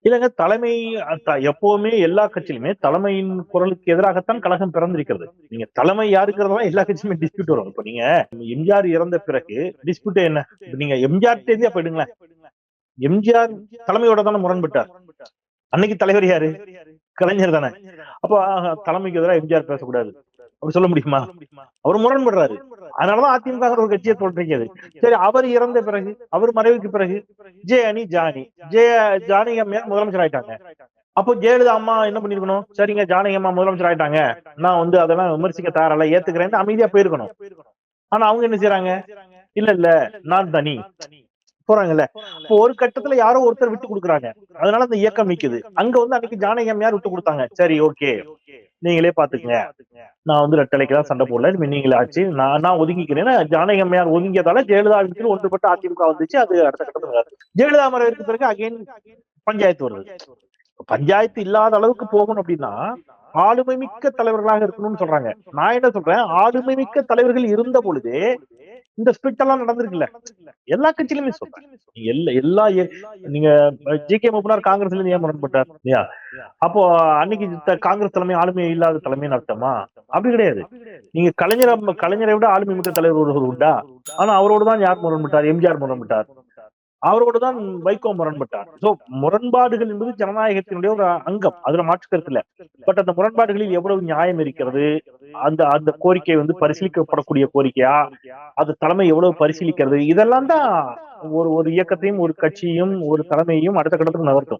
இல்லங்க தலைமை எப்பவுமே எல்லா கட்சியிலுமே தலைமையின் குரலுக்கு எதிராகத்தான் கழகம் பிறந்திருக்கிறது. நீங்க தலைமை யாருக்கிறதெல்லாம் எல்லா கட்சியுமே டிஸ்பியூட் வரும். இப்ப நீங்க எம்ஜிஆர் இறந்த பிறகு டிஸ்பியூட் என்ன? இப்ப நீங்க எம்ஜிஆர் தேதியா போயிடுங்களேன். எம்ஜிஆர் தலைமையோட தானே முரண்பட்டார். அன்னைக்கு தலைவர் யாரு? கலைஞர் தானே. அப்ப தலைமைக்கு எதிராக எம்ஜிஆர் பேசக்கூடாது அப்படி சொல்ல முடியுமா? அவர் முரண்படுறாரு. அதனாலதான் அதிமுக ஒரு கட்சியை தோன்றியது. சரி, அவர் இறந்த பிறகு, அவர் மறைவுக்கு பிறகு ஜே அணி ஜானி ஜானகி அம்மையார் முதலமைச்சர் ஆயிட்டாங்க. அப்போ ஜெயலலிதா அம்மா என்ன பண்ணிருக்கணும்? சரிங்க, ஜானகி அம்மா முதலமைச்சர் ஆயிட்டாங்க, நான் அதெல்லாம் விமர்சிக்க தயாரில்ல, ஏத்துக்கிறேன் அமைதியா போயிருக்கணும். ஆனா அவங்க என்ன செய்யறாங்க? இல்ல இல்ல, நான் தனி போறாங்கல்ல. இப்போ ஒரு கட்டத்துல யாரோ ஒருத்தர் விட்டு கொடுக்குறாங்க. அதனால அந்த இயக்கம் நிக்குது. அங்க அன்னைக்கு ஜானகி அம்மையார் விட்டு கொடுத்தாங்க. சரி, ஓகே, நீங்களே பாத்துக்கங்க, நான் ரெட்டலைக்கு தான் சண்டை போடல, நீங்களே ஆச்சு, நான் ஒதுங்கிக்கிறேன். ஜானகி அம்மையார் ஒதுங்கியதால ஜெயலலிதா வீட்டில் ஒன்றுபட்டு அதிமுக வந்துச்சு. அது அடுத்த கட்டத்துல ஜெயலலிதா மறைவுக்கு பிறகு அகைன் பஞ்சாயத்து வருது. பஞ்சாயத்து இல்லாத அளவுக்கு போகணும் அப்படின்னா ஆளுமை மிக்க தலைவர்களாக இருக்கணும்னு சொல்றாங்க. நான் என்ன சொல்றேன், ஆளுமை மிக்க தலைவர்கள் இருந்த பொழுது இந்த ஸ்பிரிட் எல்லாம் நடந்திருக்குல்ல. எல்லா கட்சியிலுமே சொல்றேன். நீங்க ஜி கே மூப்பனார் காங்கிரஸ்ல இருந்து ஏன் முரண்பட்டார் இல்லையா? அப்போ அன்னைக்கு காங்கிரஸ் தலைமை ஆளுமை இல்லாத தலைமைன்னு அர்த்தமா? அப்படி கிடையாது. நீங்க கலைஞரை விட ஆளுமை மிக்க தலைவர் ஒருவர் உண்டா? ஆனா அவரோடு தான் யார் முரண்பட்டார்? எம்ஜிஆர் முரண்பட்டார். அவரோடு தான் வைகோ முரண்பட்டார். சோ முரண்பாடுகள் என்பது ஜனநாயகத்தினுடைய ஒரு அங்கம், அதுல மாற்று கருத்து இல்ல. பட் அந்த முரண்பாடுகளில் எவ்வளவு நியாயம் இருக்கிறது, அந்த அந்த கோரிக்கை பரிசீலிக்கப்படக்கூடிய கோரிக்கையா, அது தலைமை எவ்வளவு பரிசீலிக்கிறது, இதெல்லாம் தான் ஒரு ஒரு இயக்கத்தையும் ஒரு கட்சியும் ஒரு தலைமையும் அடுத்த கட்டத்துக்கு நகர்த்தும்.